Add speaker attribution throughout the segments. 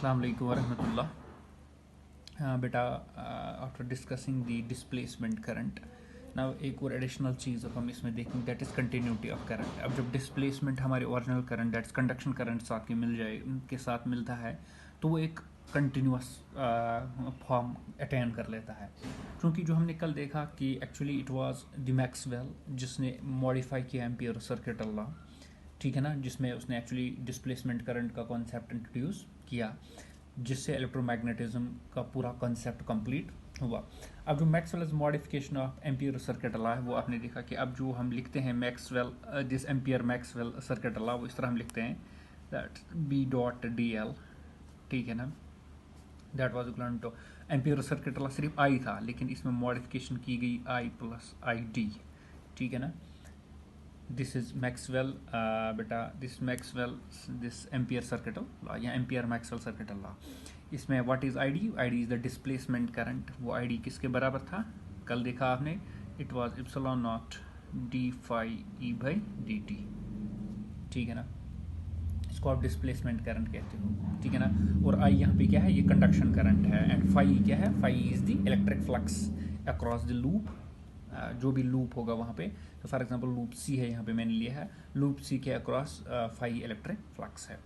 Speaker 1: अस्सलाम वालेकुम वरहमतुल्लाह। बेटा, after discussing the displacement current, ना एक और एडिशनल चीज़ अब हम इसमें देखेंगे, that is continuity of current. अब जब डिस्प्लेसमेंट हमारे original current that's conduction current साथ के मिल जाए के साथ मिलता है तो वो एक कंटिन्यूस फॉर्म अटेन कर लेता है। क्योंकि जो हमने कल देखा कि actually it was the Maxwell जिसने मॉडिफाई किया एम्पियर सर्किट लॉ, ठीक है ना, जिसमें उसने एक्चुअली डिस्प्लेसमेंट करंट का कॉन्सेप्ट इंट्रोड्यूस किया, जिससे इलेक्ट्रोमैग्नेटिज्म का पूरा कॉन्सेप्ट कंप्लीट हुआ। अब जो Maxwell's modification of ampere circuit law है वो आपने देखा कि अब जो हम लिखते हैं Maxwell this Ampere Maxwell circuit law, वो इस तरह हम लिखते हैं that B dot D L, ठीक है ना, that was equal to Ampere circuit law सिर्फ आई था, लेकिन इसमें मॉडिफिकेशन की गई आई प्लस आई डी, ठीक है ना। दिस इज मैक्सवेल बेटा, this Maxwell this Ampere circuit law या एम्पियर मैक्सवेल सर्किट लॉ। इसमें what is ID? ID is the displacement current. वो आईडी किसके बराबर था? कल देखा आपने, it was epsilon naught D phi E by D T, ठीक है ना। इसको आप डिस्प्लेसमेंट करंट कहते हो, ठीक है ना। और आई यहाँ पे क्या है? ये कंडक्शन करंट है। एंड फाई क्या है? Phi is the electric flux across the loop, जो भी लूप होगा वहाँ पे। तो फॉर एग्जांपल लूप सी है, यहाँ पे मैंने लिया है, लूप सी के अक्रॉस फाई इलेक्ट्रिक फ्लक्स है,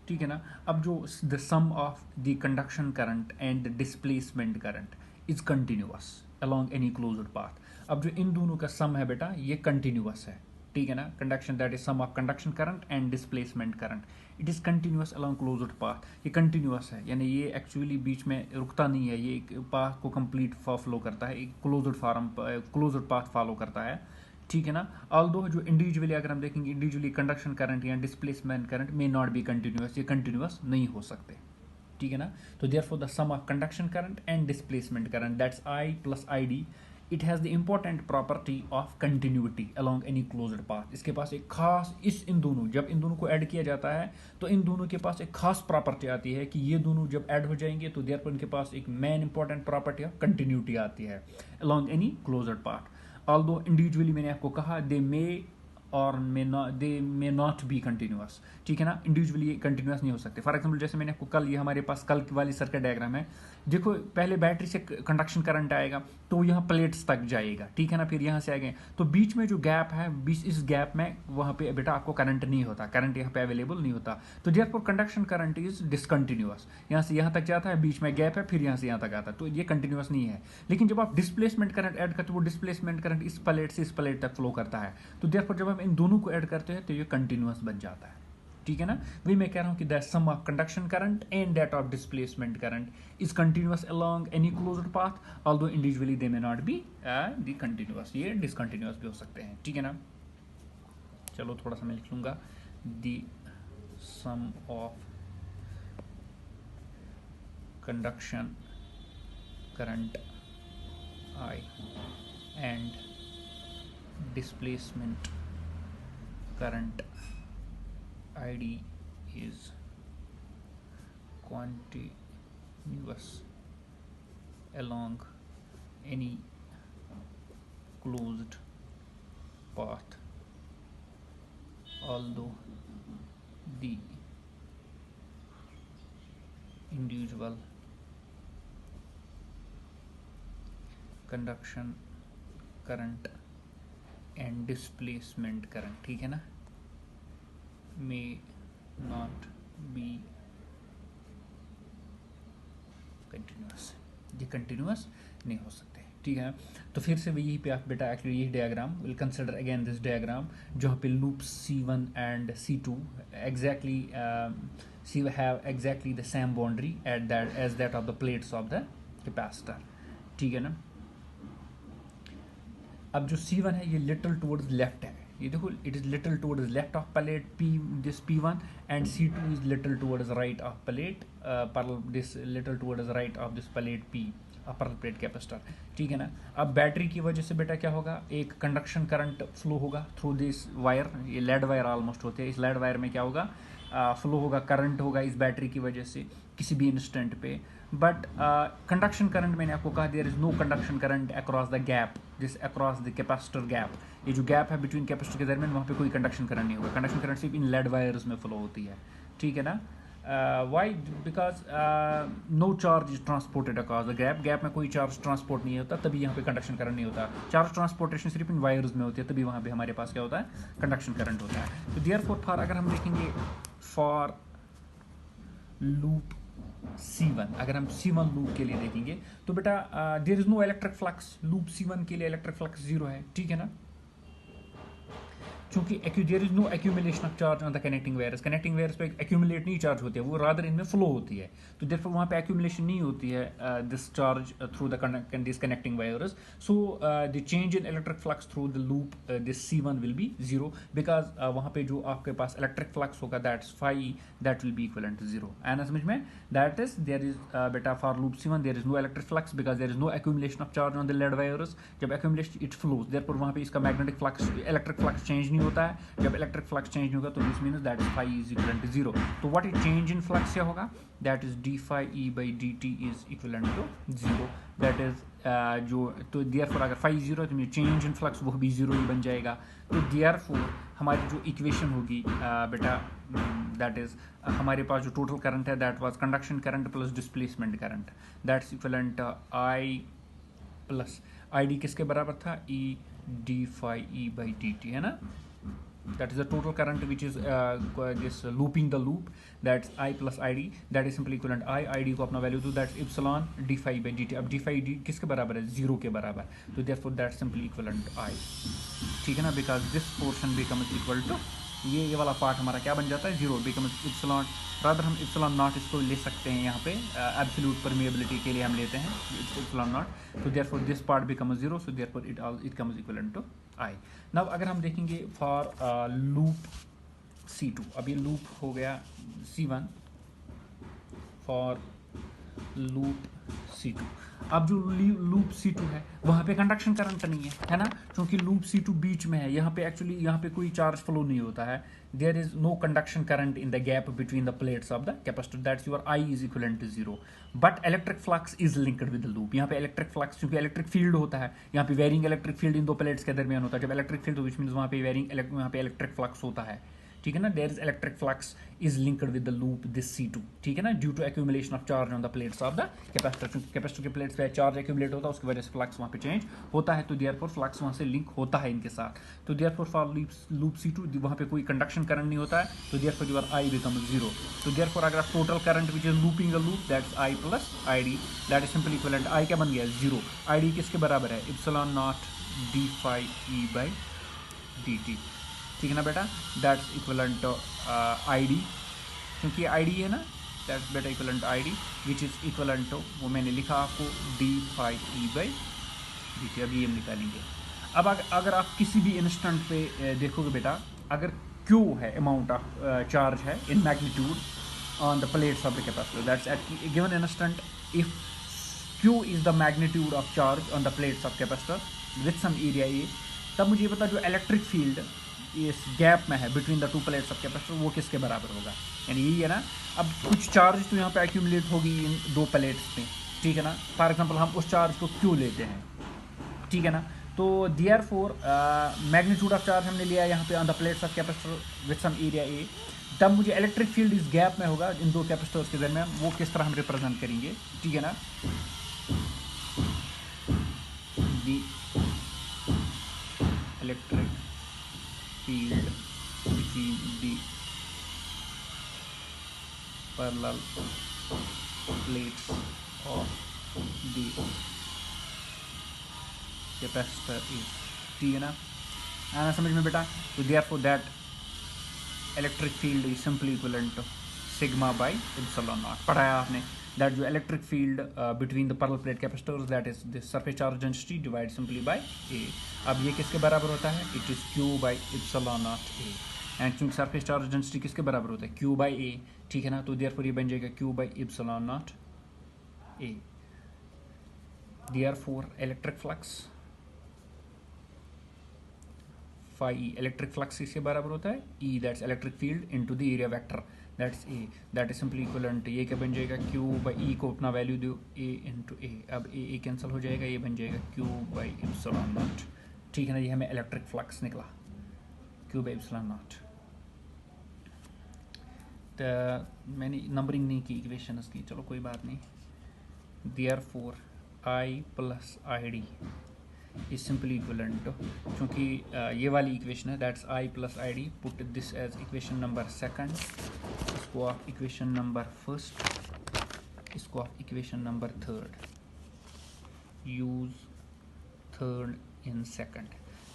Speaker 1: ठीक है ना। अब जो the sum of the conduction current and the displacement current is continuous along any closed path. अब जो इन दोनों का सम है बेटा, ये कंटिन्यूअस है, ठीक है ना। Conduction that is sum of conduction current and displacement current, it is continuous along closed path. ये कंटिन्यूअस है, यानी ये एक्चुअली बीच में रुकता नहीं है, ये एक पाथ को कंप्लीट फॉलो करता है, एक क्लोज्ड पाथ फॉलो करता है, ठीक है ना। ऑल्दो जो इंडिविजुअली अगर हम देखेंगे, इंडिविजुअली कंडक्शन करंट या displacement current may not be continuous, ये कंटिन्यूअस नहीं हो सकते, ठीक है ना। तो therefore the sum of conduction current and displacement current that's I plus I D, it has the important property of continuity along any closed path. इसके पास एक खास, इन दोनों, जब इन दोनों को ऐड किया जाता है तो इन दोनों के पास एक खास प्रॉपर्टी आती है कि ये दोनों जब ऐड हो जाएंगे तो देयरफॉर इनके पास एक main important property of continuity आती है along any closed path. Although individually मैंने आपको कहा दे मे और दे मे नॉट बी कंटिन्यूअस, ठीक है ना। इंडिविजुअली कंटिन्यूअस नहीं हो सकते। फॉर एग्जांपल जैसे मैंने आपको कल, ये हमारे पास कल वाली सर्किट डायग्राम है, देखो पहले बैटरी से कंडक्शन करंट आएगा तो यहाँ प्लेट्स तक जाएगा, ठीक है ना। फिर यहाँ से आएंगे तो बीच में जो गैप है, इस गैप में वहाँ पे बेटा आपको करंट नहीं होता, करंट यहाँ पे अवेलेबल नहीं होता। तो therefore conduction current is discontinuous, यहाँ से यहाँ तक जाता है, बीच में गैप है, फिर यहाँ से यहाँ तक आता है, तो ये कंटिन्यूअस नहीं है। लेकिन जब आप डिस्प्लेसमेंट करंट ऐड करते हो, वो डिस्प्लेसमेंट करंट इस प्लेट से इस प्लेट तक फ्लो करता है, तो देयरफॉर जब हम इन दोनों को ऐड करते हैं तो ये कंटिन्यूअस बन जाता है, ठीक है ना। वही मैं कह रहा हूं कि that sum of conduction current and that of displacement current is continuous along any closed path, although individually they may not be the continuous, ये डिसकंटिन्यूअस भी हो सकते हैं, ठीक है ना। चलो थोड़ा सा मैं लिख लूंगा, the sum of conduction current I and displacement current ID is continuous along any closed path, although the individual conduction current and displacement current, ठीक है ना, मे नॉट बी कंटिन्यूअस, ये कंटिन्यूअस नहीं हो सकते, ठीक है। तो फिर से यही पे आप बेटा एक्चुअली यही diagram will consider again this diagram, जहाँ पे loop C1 and C2 exactly have exactly the same boundary at that edge that of the plates of the capacitor, ठीक है ना। अब जो C1 है ये लिटल टुवर्ड्स लेफ्ट है, ये देखो it is little towards left of plate P, this P1, and C2 is little towards right of plate this little towards right of this plate P upper plate capacitor, ठीक है ना। अब battery की वजह से बेटा क्या होगा, एक कंडक्शन करंट फ्लो होगा थ्रू दिस वायर, ये लेड वायर ऑलमोस्ट होते हैं, इस लेड वायर में क्या होगा, फ्लो होगा, करंट होगा इस बैटरी की वजह से किसी भी इंस्टेंट पे। बट कंडक्शन करंट मैंने आपको कहा there is no conduction current across the gap, this across the capacitor gap, ये जो गैप है बिटवीन कैपेसिटर के दरमियान, वहाँ पे कोई कंडक्शन करंट नहीं होगा। कंडक्शन करंट सिर्फ इन लेड वायर्स में फ्लो होती है, ठीक है ना। Why because no charge is transported across the gap, gap में कोई चार्ज ट्रांसपोर्ट नहीं होता, तभी यहाँ पे कंडक्शन करंट नहीं होता। चार्ज ट्रांसपोर्टेशन सिर्फ इन वायर्स में होती है, तभी वहाँ पे हमारे पास क्या होता है, कंडक्शन करंट होता है। तो देयरफॉर फॉर अगर हम देखेंगे फॉर लूप C1, अगर हम C1 लूप के लिए देखेंगे तो बेटा there is no electric flux, loop C1 के लिए इलेक्ट्रिक फ्लक्स 0 है, ठीक है ना, क्योंकि there is no accumulation of charge on the connecting wires पे एक्यूमुलेट नहीं चार्ज होती है, वो रादर इनमें फ्लो होती है, तो देयरफॉर वहाँ पे एक्यूमुलेशन नहीं होती है this charge through the this connecting wires. So the change in electric flux through the loop this C1 will be 0 because वहाँ पे जो आपके पास इलेक्ट्रिक फ्लक्स होगा that's phi, that will be equivalent to 0। आना समझ में, दैट इज देयर इज बेटा for loop C1 there is no electric flux because there is no accumulation of charge on the lead wires. जब accumulation it flows, therefore वहाँ पे इसका magnetic flux electric flux change नहीं होता है, जब electric flux change होगा तो this means that phi is equivalent to 0। तो what is change in flux क्या होगा, that is D phi E by D T is equivalent to 0, that is जो तो देयरफॉर अगर फाई 0 है तो चेंज इन फ्लक्स वो भी 0 ही बन जाएगा। तो देयरफॉर हमारी जो इक्वेशन होगी बेटा दैट इज हमारे पास जो टोटल करंट है that was conduction current plus displacement current, that's equivalent I plus I D किसके बराबर था, E D phi E by D T, है ना, that is the total current which is this looping the loop, that's I plus ID, that is simply equivalent ID को अपना value दो, that's epsilon d phi by dt। अब d phi d किसके बराबर है, 0 के बराबर, तो therefore that's simply equivalent I, ठीक है ना, because this portion becomes equal to ये वाला पार्ट हमारा क्या बन जाता है, 0 becomes epsilon, रादर हम epsilon नॉट इसको ले सकते हैं यहाँ पे एब्सोल्यूट परमिएबिलिटी के लिए हम लेते हैं epsilon नॉट, तो therefore this part becomes 0, so therefore it comes equivalent to I। Now अगर हम देखेंगे फॉर लूप C2, अब ये लूप हो गया C1 फॉर लूप C2। अब जो लूप C2 है वहाँ पे कंडक्शन करंट नहीं है ना, क्योंकि लूप C2 बीच में है, यहाँ पे एक्चुअली यहाँ पे कोई चार्ज फ्लो नहीं होता है, there is no conduction current in the gap between the plates of the capacitor, that's your I is equivalent to 0, but electric flux is linked with the loop. यहाँ पे electric flux क्योंकि electric field होता है, यहाँ पे varying electric field इन दो plates के दरमियान होता है, जब इलेक्ट्रिक फील्ड विच मीन्स वहाँ पे वेरिंग वहाँ पे इलेक्ट्रिक फ्लक्स होता है, ठीक है ना, there is electric flux is linked with the loop this C2, ठीक है ना, due to accumulation of charge on the plates of the capacitor, क्योंकि कैपेसिटर के प्लेट्स पे चार्ज एक्यूमुलेट होता है उसकी वजह से फ्लक्स वहाँ पे चेंज होता है, तो देयरफॉर फ्लक्स वहाँ से लिंक होता है इनके साथ, तो देयरफॉर फॉर लूप C2 वहाँ पे कोई कंडक्शन करंट नहीं होता है, तो देयरफॉर योर I बिकम्स 0, तो देयरफॉर अगर आप total current which is looping a loop that's I plus ID, that is simply equivalent, I क्या बन गया 0, ID किसके बराबर है, epsilon naught D phi E by D T, ठीक है ना बेटा, दैट्स इक्विवेलेंट ID, क्योंकि ID है ना, दैट्स बेटा equivalent ID which is equivalent to वो मैंने लिखा आपको D phi E by D T. अभी हम निकालेंगे। अब अगर आप किसी भी इंस्टेंट पे देखोगे बेटा, अगर Q है अमाउंट ऑफ चार्ज है in magnitude on the plates of the capacitor, that's at given instant if Q is the magnitude of charge on the plates of capacitor with some area A, तब मुझे ये पता जो electric field इस gap में है between the two plates of capacitor वो किसके बराबर होगा, यानी यही है ना। अब कुछ चार्ज तो यहाँ पे एक्यूमुलेट होगी इन दो प्लेट्स में, ठीक है ना, फॉर एग्जांपल हम उस चार्ज को Q लेते हैं, ठीक है ना, तो देयरफॉर मैग्नीट्यूड ऑफ चार्ज हमने लिया यहाँ पे on the plates of capacitor with some area A, तब मुझे इलेक्ट्रिक फील्ड इस गैप में होगा इन दो कैपेसिटर्स के दरमियान, वो किस तरह हम रिप्रेजेंट करेंगे, ठीक है ना, the electric field between the parallel plates of the capacitor is, ठीक है ना, आना समझ में बेटा, तो therefore that electric field is simply equivalent to sigma by epsilon naught, पढ़ाया आपने, that जो electric field between the parallel plate capacitors that is the surface charge density divided simply by A। अब ये किसके बराबर होता है, it is Q by epsilon naught A, and चूंकि सरफेस चार्ज डेंसिटी किसके बराबर होता है, Q by A, ठीक है ना, तो देयरफॉर ये बन जाएगा Q by epsilon naught A। Therefore electric flux phi electric flux किसके बराबर होता है, E, that's electric field into the area vector, that's A, that is simply equivalent, ये क्या बन जाएगा Q बाई E को अपना वैल्यू दो A इंटू A, अब A कैंसिल हो जाएगा, ये बन जाएगा Q बाई इप्सिलॉन नॉट, ठीक है ना, ये हमें इलेक्ट्रिक फ्लक्स निकला Q बाई इप्सिलॉन नॉट। मैंने नंबरिंग नहीं की इक्वेशन की, चलो कोई बात नहीं। Therefore I plus I D is simply equivalent to, चूँकि ये वाली इक्वेशन है, that's I plus I D, put this as equation number second, इसको आप इक्वेशन नंबर फर्स्ट, इसको आप equation number third, use third in second,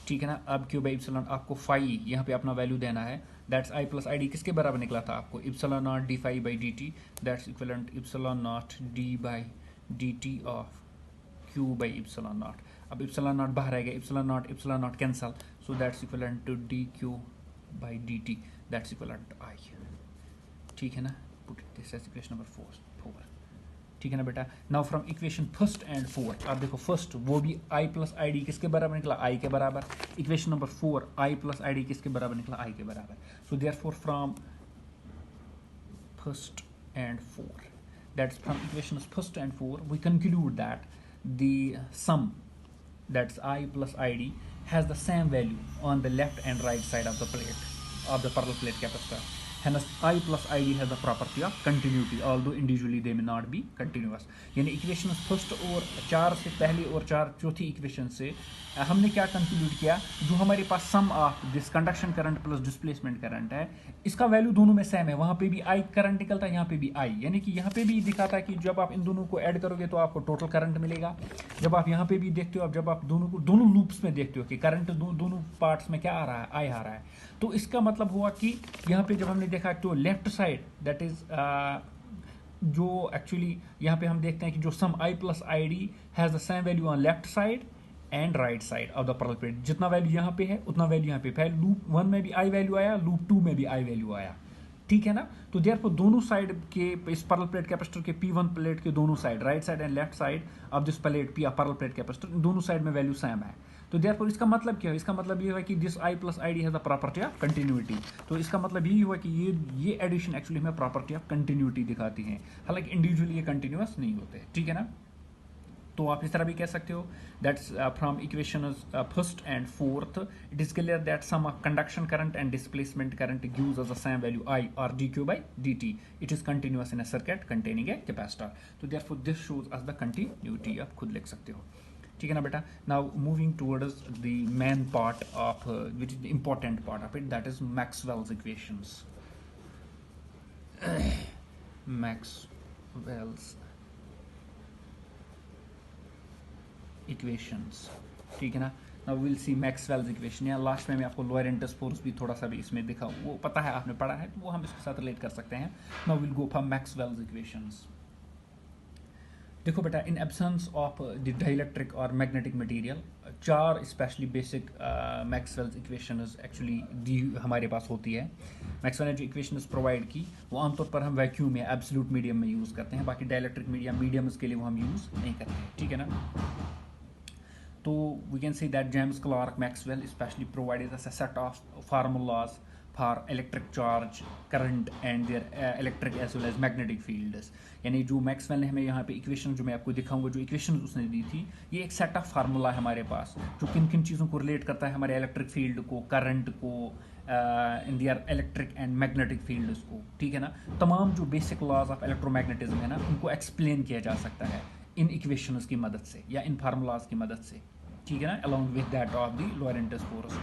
Speaker 1: ठीक है ना। अब क्यू बाई इप्सिलॉन आपको फाई यहाँ पे अपना वैल्यू देना है, that's I plus I D किसके बराबर निकला था आपको, epsilon naught D phi by D T, that's equivalent epsilon naught D by D T of Q by epsilon naught. अब इप्सिलॉन नॉट बाहर आएगा, epsilon naught cancel, so that's equivalent to D Q by D T, that's equivalent to I, ठीक है ना। Put this as equation number four, ठीक है ना बेटा। Now from equation first and four, आप देखो फर्स्ट वो भी आई प्लस आई डी किसके बराबर निकला, आई के बराबर। Equation number four I plus I D किसके बराबर निकला, आई के बराबर। So therefore from first and four, that's from equations first and four, we conclude that the sum, that's I plus ID, has the same value on the left and right side of the plate, of the parallel plate capacitor. Hence I plus ID has the property of continuity, although individually they may not be continuous. यानी equation first और चार से पहली और चार चौथी equation से हमने क्या कंक्लूड किया, जो हमारे पास sum of this conduction current plus displacement current है, इसका वैल्यू दोनों में सेम है। वहाँ पे भी आई करंट निकलता है, यहाँ पे भी आई, यानी कि यहाँ पे भी दिखाता है कि जब आप इन दोनों को ऐड करोगे तो आपको टोटल करंट मिलेगा। जब आप यहाँ पे भी देखते हो, अब जब आप दोनों को दोनों लूप्स में देखते हो कि करंट दोनों पार्ट्स में क्या आ रहा है, आई आ रहा है, तो इसका मतलब हुआ कि यहाँ पे जब हमने देखा तो लेफ्ट साइड दैट इज जो एक्चुअली यहाँ पे हम देखते हैं कि जो sum I plus I D has the same value on left side and right side of the parallel plate. जितना वैल्यू यहाँ पे है उतना वैल्यू यहाँ पे, पहले लूप वन में भी आई वैल्यू आया, लूप टू में भी आई वैल्यू आया, ठीक है ना। तो देयरफॉर दोनों साइड के इस पैरेलल प्लेट कैपेसिटर के P1 प्लेट के दोनों side, right side and left side of this plate P parallel plate capacitor, दोनों साइड में वैल्यू सेम है। तो देयरफॉर इसका मतलब क्या है, इसका मतलब ये है कि this I plus I D has the property of continuity. तो इसका मतलब यही हुआ कि ये एडिशन एक्चुअली हमें प्रॉपर्टी ऑफ कंटिन्यूटी दिखाती है, हालांकि इंडिविजुअली ये कंटिन्यूअस नहीं होते, ठीक है ना। तो आप इस तरह भी कह सकते हो, that's from equation first and fourth, it is clear that sum of conduction current and displacement current gives us the same value I और D Q by D T, it is continuous in a circuit containing a capacitor. तो therefore this shows us the continuity, आप खुद लिख सकते हो, ठीक है ना बेटा। Now moving towards the main part of which is the important part of it, that is Maxwell's equations. Maxwell's equations, ठीक है ना। Now will see Maxwell's equation, या लास्ट में मैं आपको लोरेंटस फोर्स भी थोड़ा सा भी इसमें दिखाऊँ, वो पता है आपने पढ़ा है, तो वो हम इसके साथ रिलेट कर सकते हैं। Now will go for Maxwell's equations. देखो बेटा, in absence of the dielectric और मैग्नेटिक मटेरियल, चार specially basic Maxwell's equations actually the हमारे पास होती है। मैक्सवेल ने जो इक्वेशंस प्रोवाइड की वो आमतौर पर हम वैक्यूम या एब्सोल्यूट मीडियम में यूज़ करते हैं, बाकी डाइलेक्ट्रिक मीडियम्स के लिए वो हम यूज़ नहीं करते हैं, ठीक है ना। तो we can say that James Clerk Maxwell especially provided us a set of formulas for electric charge, current and their electric as well as magnetic fields। यानी जो मैक्सवेल ने हमें यहाँ पे इक्वेशन जो मैं आपको दिखाऊंगा, जो इक्वेशन उसने दी थी, ये एक सेट ऑफ फार्मूला है हमारे पास, जो किन किन चीज़ों को रिलेट करता है, हमारे इलेक्ट्रिक फील्ड को, करंट को, इन दियर इलेक्ट्रिक एंड मैग्नेटिक फील्ड्स को, ठीक है ना। तमाम जो बेसिक लॉज ऑफ इलेक्ट्रोमैग्नेटिज्म है ना, उनको एक्सप्लेन किया जा सकता है इन इक्वेशंस की मदद से या इन फार्मूलाज की मदद से, ठीक है ना, along with that of the Lorentz force.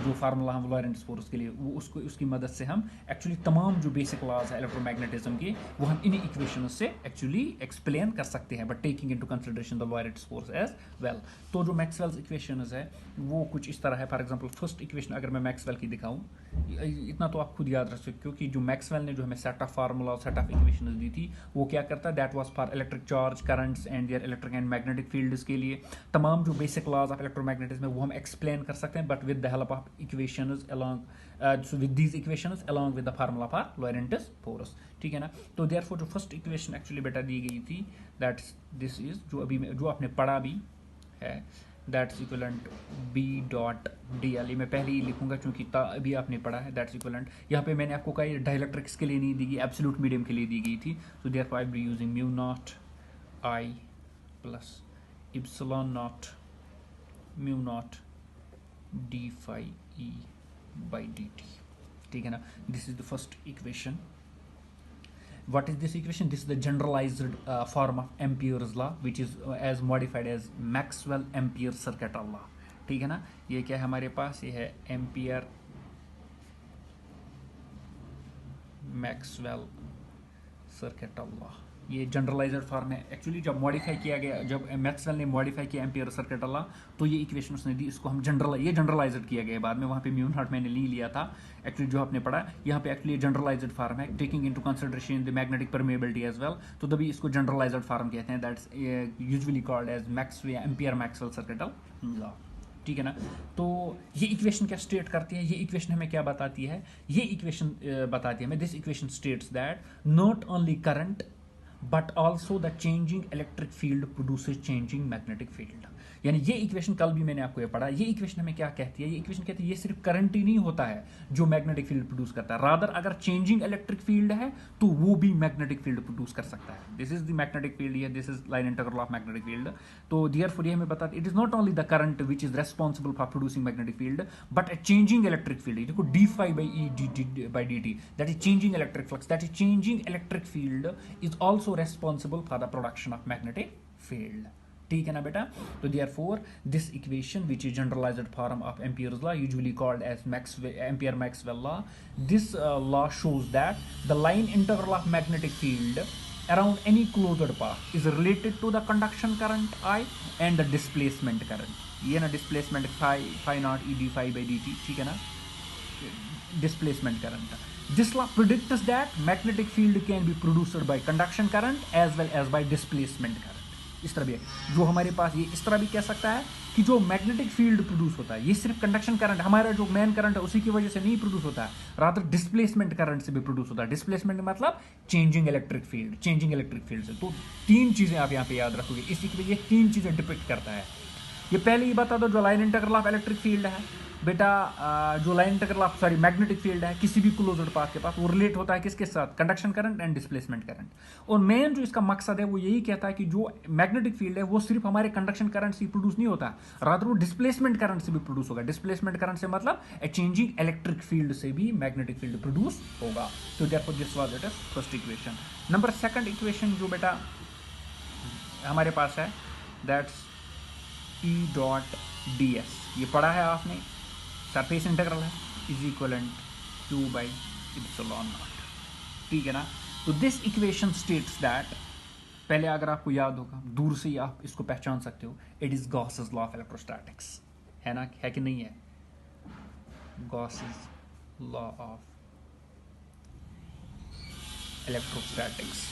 Speaker 1: जो फार्मूला हम लोरेंटस फोर्स के लिए वो उसकी मदद से हम एक्चुअली तमाम जो बेसिक लॉज है इलेक्ट्रोमैग्नेटिज्म के, वो हम इन इक्वेशंस से एक्चुअली एक्सप्लेन कर सकते हैं, but taking into consideration the Lorentz force as well. तो जो मैक्सवेल्स इक्वेशंस है वो कुछ इस तरह है। फॉर एग्जांपल फर्स्ट इक्वेशन अगर मैं मैक्सवेल की दिखाऊं, इतना तो आप खुद याद रख सकते हो कि जो मैक्सवेल ने जो हमें set of formula, set of equations दी थी, वो क्या करता है, that was for electric charge, currents and their electric and magnetic fields के लिए। तमाम जो बेसिक लॉज ऑफ इलेक्ट्रोमैग्नेटिज्म वो हम एक्सप्लेन कर सकते हैं, but with the help of equations along with these equations along with the formula for Lorentz force, ठीक है ना। तो देयरफॉर जो फर्स्ट इक्वेशन एक्चुअली बेटा दी गई थी, दैट्स दिस इज जो अभी जो आपने पढ़ा भी है, that's equivalent B dot D L. मैं पहले ही लिखूंगा क्योंकि अभी आपने पढ़ा है। दैट्स इक्वलेंट, यहाँ पे मैंने आपको कहा डाइलेक्ट्रिक्स के लिए नहीं दी गई, एब्सोल्यूट मीडियम के लिए दी गई थी। तो therefore I will be using mu naught I plus epsilon naught mu naught D phi E by D T, ठीक है ना। This is the first equation, what is this equation? This is the generalized form of Ampere's law, which is as modified as Maxwell Ampere circuit law. ठीक है ना, ये क्या है हमारे पास, ये है एम्पियर मैक्सवेल सर्किट लॉ. ये जनरलाइज्ड फॉर्म है. एक्चुअली जब मॉडिफाई किया गया, जब मैक्सवेल ने मॉडिफाई किया एम्पियर सर्किट लॉ, तो ये इक्वेशन उसने दी, इसको हम ये जनरलाइज्ड किया गया बाद में. वहाँ पे म्यू नॉट मैंने नहीं लिया था एक्चुअली, जो आपने पढ़ा यहाँ पे एक्चुअली जनरलाइज्ड फॉर्म है, taking into consideration the magnetic permeability as well. तो तभी इसको जनरलाइज्ड फॉर्म कहते हैं. That's usually called as Maxwell Ampere Maxwell circuit law. ठीक है ना. तो ये इक्वेशन क्या स्टेट करती है, ये इक्वेशन हमें क्या बताती है, ये इक्वेशन बताती है हमें, this equation states that not only current but also the changing electric field produces changing magnetic field. यानी ये इक्वेशन कल भी मैंने आपको ये पढ़ा, ये इक्वेशन हमें क्या कहती है, ये इक्वेशन कहती है ये सिर्फ करंट ही नहीं होता है जो मैग्नेटिक फील्ड प्रोड्यूस करता है, रादर अगर चेंजिंग इलेक्ट्रिक फील्ड है तो वो भी मैग्नेटिक फील्ड प्रोड्यूस कर सकता है. This is the magnetic field, ये this is line integral of magnetic field. तो देयरफॉर ये हमें बताती है it is not only the current which is responsible for producing magnetic field but a changing electric field. देखो D phi by E D by D T, that is changing electric flux, that is changing electric field is also responsible for the production of magnetic field. ठीक है ना बेटा. तो therefore this equation which is generalised form of Ampere's law, usually called as Ampere Maxwell law, this law shows that the line integral of magnetic field around any closed path is related to the conduction current I and the displacement current. ये ना displacement phi naught e d phi by dt, ठीक है ना, displacement current. This law predicts that magnetic field can be produced by conduction current as well as by displacement current. इस तरह भी है, जो हमारे पास ये इस तरह भी कह सकता है कि जो मैग्नेटिक फील्ड प्रोड्यूस होता है ये सिर्फ कंडक्शन करंट, हमारा जो मेन करंट है उसी की वजह से नहीं प्रोड्यूस होता है, रादर डिस्प्लेसमेंट करंट से भी प्रोड्यूस होता है. डिस्प्लेसमेंट मतलब changing electric field, changing electric field से. तो तीन चीजें आप यहाँ पे याद रखोगे, इसी की ये तीन चीजें डिपिक्ट करता है. ये पहले ही बता दो, जो line integral of electric field है बेटा, जो line integral of magnetic field है किसी भी क्लोज्ड पाथ के पास, वो रिलेट होता है किसके साथ, conduction current and displacement current. और मेन जो इसका मकसद है वो यही कहता है कि जो मैग्नेटिक फील्ड है वो सिर्फ हमारे कंडक्शन करंट से प्रोड्यूस नहीं होता, रादर वो डिस्प्लेसमेंट करंट से भी प्रोड्यूस होगा. डिस्प्लेसमेंट करंट से मतलब चेंजिंग इलेक्ट्रिक फील्ड से भी मैग्नेटिक फील्ड प्रोड्यूस होगा. तो therefore this was it first equation. Number second equation जो बेटा हमारे पास है, that's E dot D S. ये पढ़ा है आपने, सरफेस इंटीग्रल है, is equivalent Q by epsilon not. ठीक है ना. तो दिस इक्वेशन स्टेट्स दैट, पहले अगर आपको याद होगा, दूर से ही आप इसको पहचान सकते हो, it is Gauss's law of electrostatics, है ना, है कि नहीं है, गॉसेस लॉ ऑफ इलेक्ट्रोस्टैटिक्स.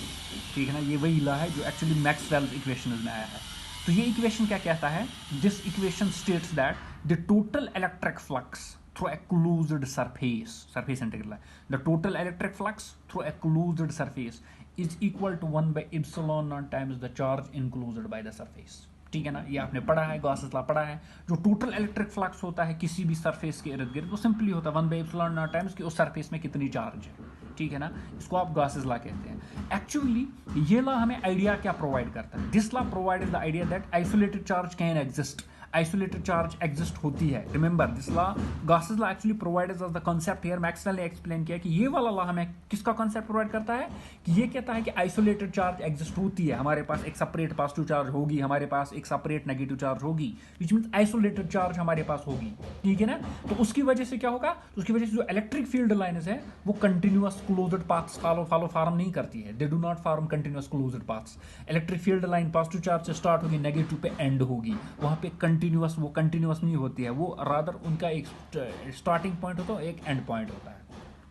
Speaker 1: ठीक है ना. ये वही लॉ है जो एक्चुअली मैक्सवेल इक्वेशन में आया है. तो ये इक्वेशन क्या कहता है, this equation states that the total electric flux through a closed surface integral है, the total electric flux through a closed surface is equal to 1 by epsilon naught times the charge enclosed by the surface. ठीक है ना. ये आपने पढ़ा है, Gauss's law पढ़ा है. जो टोटल इलेक्ट्रिक फ्लक्स होता है किसी भी सरफेस के इर्द गिर्द, वो सिंपली होता है 1 by epsilon naught टाइम्स कि उस सरफेस में कितनी चार्ज है. ठीक है ना. इसको आप गॉसेस लॉ कहते हैं. एक्चुअली ये लॉ हमें आइडिया क्या प्रोवाइड करता है, this law provide the idea that isolated charge can exist, isolated charge exist होती है. Remember this law, Gauss's law actually provides us the concept here. Maxwell ने एक्सप्लेन किया कि ये वाला लॉ हमें किसका कांसेप्ट प्रोवाइड करता है, कि ये कहता है कि आइसोलेटेड चार्ज एग्जिस्ट होती है, हमारे पास एक सेपरेट पॉजिटिव चार्ज होगी, हमारे पास एक सेपरेट नेगेटिव चार्ज होगी, विच मींस आइसोलेटेड चार्ज हमारे पास होगी. ठीक है ना. तो उसकी वजह से क्या होगा, तो उसकी वजह से जो इलेक्ट्रिक फील्ड लाइन्स है वो कंटिन्यूअस क्लोज्ड पाथ्स फॉर्म नहीं करती है, they do not form continuous closed paths. Electric field line positive charge से स्टार्ट होगी, नेगेटिव पे एंड होगी, वहां पे कंटिन्यूअस नहीं होती है, वो रादर उनका एक स्टार्टिंग पॉइंट होता है, एक एंड पॉइंट होता है.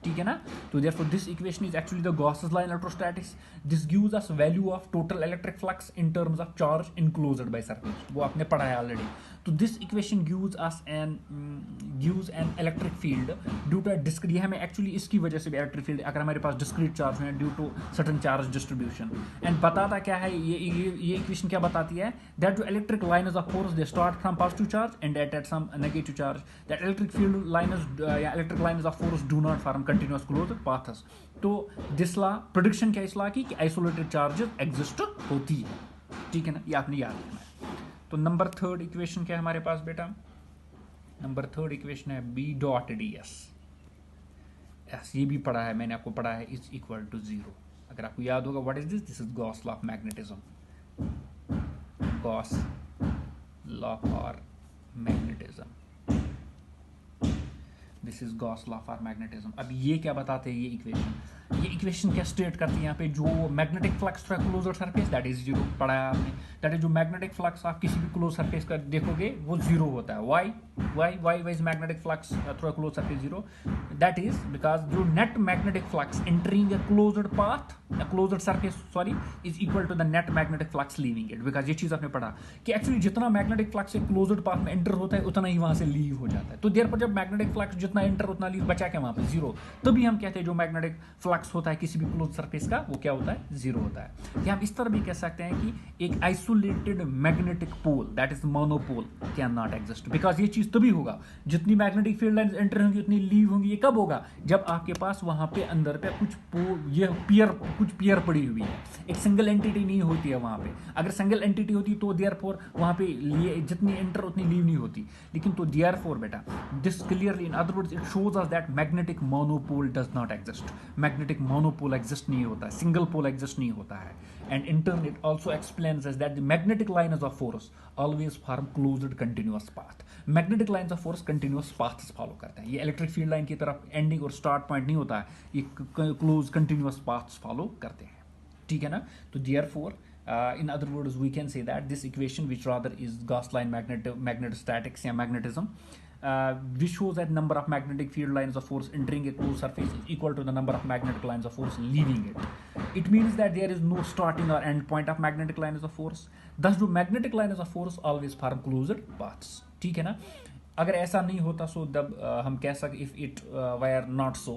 Speaker 1: ठीक है ना. तो therefore this equation is actually the Gauss's law in electrostatics. This gives us value of total electric flux in terms of charge enclosed by surface, वो आपने पढ़ा है ऑलरेडी. तो this equation gives an electric field due to discrete, हमें actually इसकी वजह से भी इलेक्ट्रिक फील्ड अगर हमारे पास डिस्क्रीट चार्ज है due to certain charge distribution. And बताता क्या है ये इक्वेशन क्या बताती है, दैट जो electric lines of force they start from positive charge end at some negative charge, that electric field lines या electric lines of force do not form continuous closed paths. तो दिस लॉ प्रेडिक्शन क्या इस law की, कि isolated charges exist होती है. ठीक है ना. ये आपने याद रखना है. तो नंबर थर्ड इक्वेशन क्या है हमारे पास बेटा, नंबर थर्ड इक्वेशन है बी डॉट डी एस. ये भी पढ़ा है मैंने, आपको पढ़ा है, इज इक्वल टू 0. अगर आपको याद होगा what is this, this is Gauss law of magnetism, Gauss law for magnetism, this is Gauss law for magnetism. अब ये क्या बताते हैं ये इक्वेशन क्या स्टेट करती है यहाँ पे, जो magnetic flux through closed surface that is zero, पढ़ाया आपने, दैट इज जो मैग्नेटिक फ्लक्स आप किसी भी क्लोज सरफेस का देखोगे वो जीरो होता है। Why is magnetic flux through close surface zero, that is because जो net magnetic flux entering a closed path, closed surface sorry, is equal to the net magnetic flux leaving it. Because ये चीज आपने पढ़ा कि actually जितना magnetic flux एक closed path में enter होता है उतना ही वहां से लीव हो जाता है। तो देर पर जब मैग्नेटिक फ्लक्स जितना एंटर उतना लीव, बचा क्या वहां पे, जीरो। तभी हम कहते हैं जो मैग्नेटिक फ्लक्स होता है किसी भी क्लोज सरफेस का वो क्या होता है, जीरो होता है। या हम इस तरह भी कह सकते हैं कि एक isolated magnetic pole that is monopole can not exist, because ये चीज तभी होगा जितनी मैग्नेटिक फील्ड लाइंस एंटर होंगी उतनी लीव होंगी। ये कब होगा, जब आपके पास वहां पे अंदर पे कुछ पियर पड़ी हुई है, एक सिंगल एंटिटी नहीं होती है वहां पे। अगर सिंगल एंटिटी होती तो देयरफॉर वहां पे जितनी एंटर उतनी लीव नहीं होती। लेकिन तो देयरफॉर बेटा this clearly in other words it shows us that magnetic monopole does not exist. Magnetic monopole exist नहीं होता है, सिंगल पोल एग्जिस्ट नहीं होता है। And in turn it also explains us that the magnetic lines of force always form closed continuous path. Magnetic lines of force continuous paths follow करते हैं। ये electric field line की तरफ ending और start point नहीं होता है, ये क्लोज कंटिन्यूअस पाथ्स फॉलो करते हैं। ठीक है ना। तो therefore in other words we can say that this equation which rather is Gauss-line magnetostatics या magnetism which shows that number of magnetic field lines of force entering a closed surface is equal to the number of magnetic lines of force leaving it. It means that there is no starting or end point of magnetic lines of force. Thus the magnetic lines of force always form closed paths. ठीक है ना। अगर ऐसा नहीं होता सो तब हम कह सकते if it were not so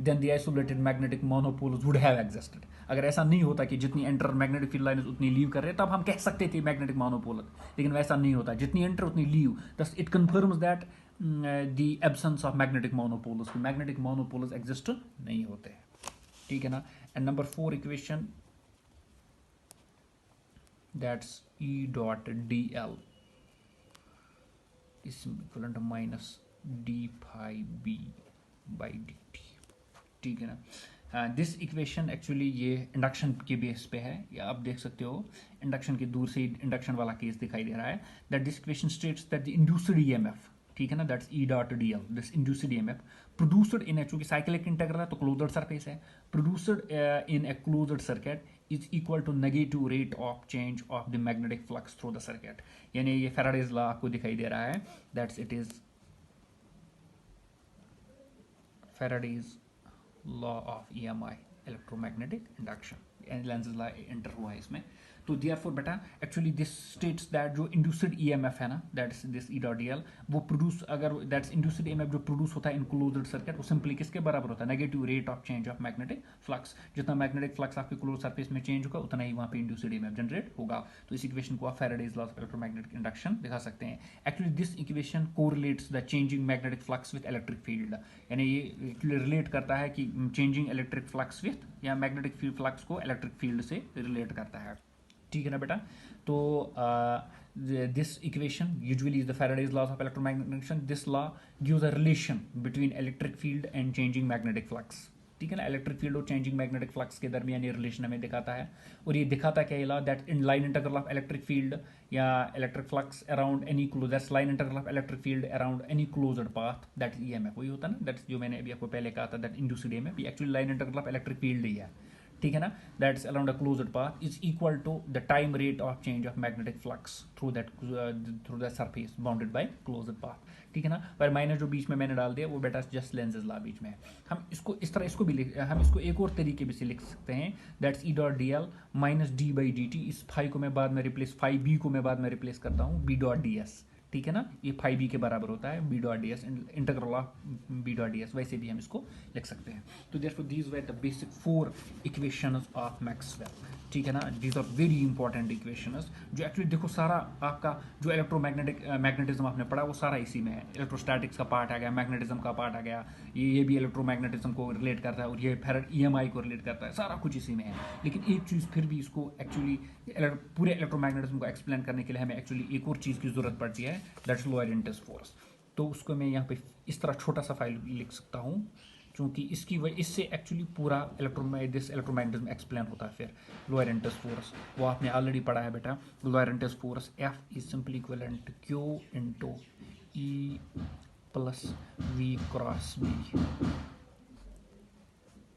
Speaker 1: then the isolated magnetic monopoles would have existed. अगर ऐसा नहीं होता कि जितनी एंटर मैग्नेटिक फील्ड लाइन्स उतनी लीव कर रहे हैं तब हम कह सकते थे मैग्नेटिक मोनोपोल, लेकिन वैसा नहीं होता, जितनी एंटर उतनी leave. Thus it confirms that the absence of magnetic monopoles, magnetic monopoles exist नहीं होते। ठीक है ना। And number 4 equation that's E dot dl is equivalent to minus d phi b by dt। ठीक है ना। दिस इक्वेशन एक्चुअली ये induction के बेस पे है, या आप देख सकते हो इंडक्शन के दूर से इंडक्शन वाला केस दिखाई दे रहा है। That this equation states that the induced EMF, ठीक है ना, that's E dot dl, this induced EMF produced in, चूंकि साइक्लिक इंटीग्रल है तो क्लोज्ड सरफेस है, produced in a closed circuit is equal to negative rate of change of the magnetic flux through the circuit. यानी ये Faraday's law आपको दिखाई दे रहा है, that's it is Faraday's law of EMI, electromagnetic induction, Lenz law enter हुआ है इसमें। तो देयरफॉर बेटा एक्चुअली दिस स्टेट्स दैट जो इंड्यूस्ड EMF है ना, that's this E dot dl, वो प्रोड्यूस, अगर दैट्स इंड्यूस्ड EMF जो प्रोड्यूस होता है इन क्लोज्ड सर्किट, वो सिंपली किसके बराबर होता है, negative rate of change of magnetic flux. जितना मैग्नेटिक फ्लक्स आपके क्लोज सरफेस में चेंज होगा उतना ही वहाँ पे इंड्यूस्ड EMF जनरेट होगा। तो इस इक्वेशन को आप Faraday's law of electromagnetic induction दिखा सकते हैं। Actually this equation correlates the changing magnetic flux with electric field, यानी ये रिलेट करता है कि चेंजिंग इलेक्ट्रिक फ्लक्स विथ, या मैग्नेटिक फील्ड फ्लक्स को इलेक्ट्रिक फील्ड से रिलेट करता है। ठीक है ना बेटा। तो this equation usually is the Faraday's laws of electromagnetic induction. This law gives a relation between electric field and changing magnetic flux. ठीक है ना, इलेक्ट्रिक फील्ड और चेंजिंग मैग्नेटिक फ्लक्स के दरमियान ये रिलेशन हमें दिखाता है। और ये दिखाता क्या, ये law that in line integral of electric field या electric flux around any close, that's line integral of electric field around any closed path, that EMF वही होता है ना, दैट्स जो मैंने अभी आपको पहले कहा था, दैट इंड्यूस्ड EMF, ये actually line integral of electric field ही है। ठीक है ना, that's around a closed path is equal to the time rate of change of magnetic flux through the surface bounded by closed path. ठीक है ना, पर माइनस जो बीच में मैंने डाल दिया वो बेटा जस्ट लेंजेस लॉ बीच में है। हम इसको इस तरह इसको भी हम इसको एक और तरीके भी से लिख सकते हैं, that's E dot dl minus d by dt। इस फाई को मैं बाद में रिप्लेस, फाई b को मैं बाद में रिप्लेस करता हूँ b डॉट ds। ठीक है ना, ये फाई b के बराबर होता है b dot ds, integral of b dot ds, वैसे भी हम इसको लिख सकते हैं। तो therefore these were the basic 4 equations of Maxwell. ठीक है ना, these are very important equations जो एक्चुअली देखो सारा आपका जो मैग्नेटिज्म आपने पढ़ा वो सारा इसी में है। इलेक्ट्रोस्टैटिक्स का पार्ट आ गया, मैग्नेटिज्म का पार्ट आ गया, ये भी इलेक्ट्रोमैग्नेटिज्म को रिलेट करता है, और ये फैराड EMI को रिलेट करता है, सारा कुछ इसी में है। लेकिन एक चीज़ फिर भी इसको एक्चुअली पूरे इलेक्ट्रोमैग्नेटिज्म को एक्सप्लेन करने के लिए हमें एक्चुअली एक और चीज़ की जरूरत पड़ती है, दैट्स लोअर इंटेंस फोर्स। तो उसको मैं यहाँ पे इस तरह छोटा सा फाइल लिख सकता हूँ, क्योंकि इससे एक्चुअली पूरा इलेक्ट्रोमैग्नेटिज्म एक्सप्लेन होता है। फिर लोरेंटस फोर्स वो आपने ऑलरेडी पढ़ा है बेटा। Lorentz force F is simply equivalent to Q into E plus V cross B।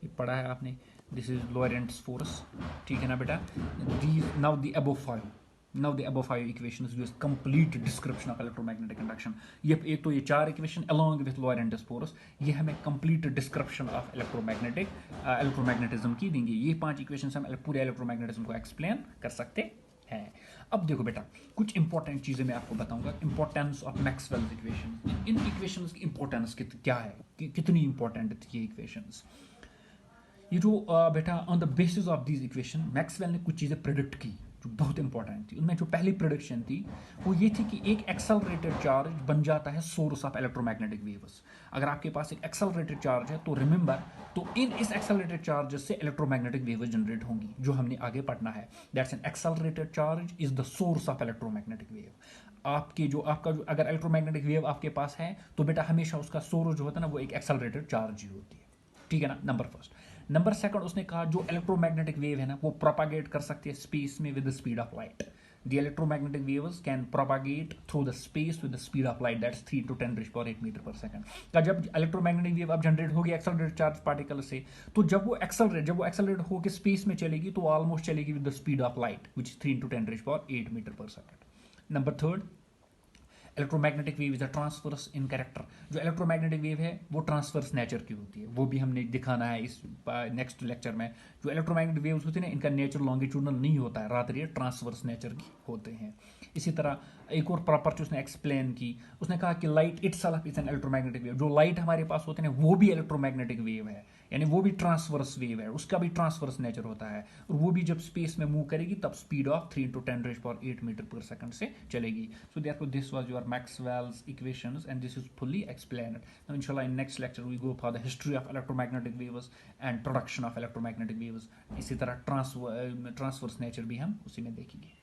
Speaker 1: ये पढ़ा है आपने। दिस इज लोरेंटस फोर्स, ठीक है ना बेटा। Now the above five equations gives complete description of electromagnetic induction. ये एक तो ये 4 इक्वेशन अलोंग विथ लोरेंटस फोर्स ये हमें कंप्लीट डिस्क्रिप्शन ऑफ इलेक्ट्रोमैग्नेटिज्म की देंगे। ये 5 इक्वेशन हम पूरे इलेक्ट्रोमैग्नेटिज्म को एक्सप्लेन कर सकते हैं। अब देखो बेटा कुछ इंपॉर्टेंट चीजें मैं आपको बताऊंगा। Importance of Maxwell's equation, in equations की इंपॉर्टेंस क्या है, कितनी इंपॉर्टेंट है ये इक्वेशंस। ये जो बेटा on the basis of these equation Maxwell ने कुछ चीज़ें प्रिडिक्ट की जो बहुत इंपॉर्टेंट थी। उनमें जो पहली प्रिडिक्शन थी वो ये थी कि एक एक्सेलरेटेड चार्ज बन जाता है सोर्स ऑफ इलेक्ट्रोमैग्नेटिक वेव्स। अगर आपके पास एक एक्सेलरेटेड चार्ज है तो रिमेंबर, तो इस एक्सेलरेटेड चार्ज से इलेक्ट्रोमैग्नेटिक वेव्स जनरेट होंगी जो हमने आगे पढ़ना है। That's an accelerated charge is the source of electromagnetic wave. आपका जो अगर इलेक्ट्रोमैग्नेटिक वेव आपके पास है तो बेटा हमेशा उसका सोर्स जो होता है ना वो एक एक्सेलरेटेड चार्ज ही होती है, ठीक है ना। Number first. नंबर सेकंड उसने कहा जो इलेक्ट्रोमैग्नेटिक वेव है ना वो प्रोपागेट कर सकती है स्पेस में with the speed of light. The electromagnetic waves can propagate through the space with the speed of light, that's 3 to 10⁸ metre per second का। जब इलेक्ट्रोमैग्नेटिक वेव अब जनरेट होगी एक्सेलरेटेड चार्ज पार्टिकल से, तो जब वो एक्सेलरेट होकर स्पेस में चलेगी तो ऑलमोस्ट चलेगी with the speed of light which is 3 to 10⁸ metre per second. Number third, electromagnetic wave is a transverse in character. जो इलेक्ट्रोमैग्नेटिक वेव है वो ट्रांसवर्स नेचर की होती है, वो भी हमने दिखाना है इस नेक्स्ट लेक्चर में। जो इलेक्ट्रोमैग्नेटिक वेव्स होती है ना इनका नेचर लॉन्गिट्यूडनल नहीं होता है, रादर ये ट्रांसवर्स नेचर की होते हैं। इसी तरह एक और प्रॉपर्टी उसने एक्सप्लेन की, उसने कहा कि light itself is an electromagnetic wave. जो लाइट हमारे पास होते हैं वो भी इलेक्ट्रोमैग्नेटिक वेव है, यानी वो भी ट्रांसवर्स वेव है, उसका भी ट्रांसवर्स नेचर होता है। और वो भी जब स्पेस में मूव करेगी तब speed of 3 to 10⁸ metre per second से चलेगी। सो therefore this was your Maxwell's equations and this is fully explained. Now inshallah in next lecture we go for the history of electromagnetic waves and production of electromagnetic waves. इसी तरह transverse nature भी हम उसी में देखेंगे।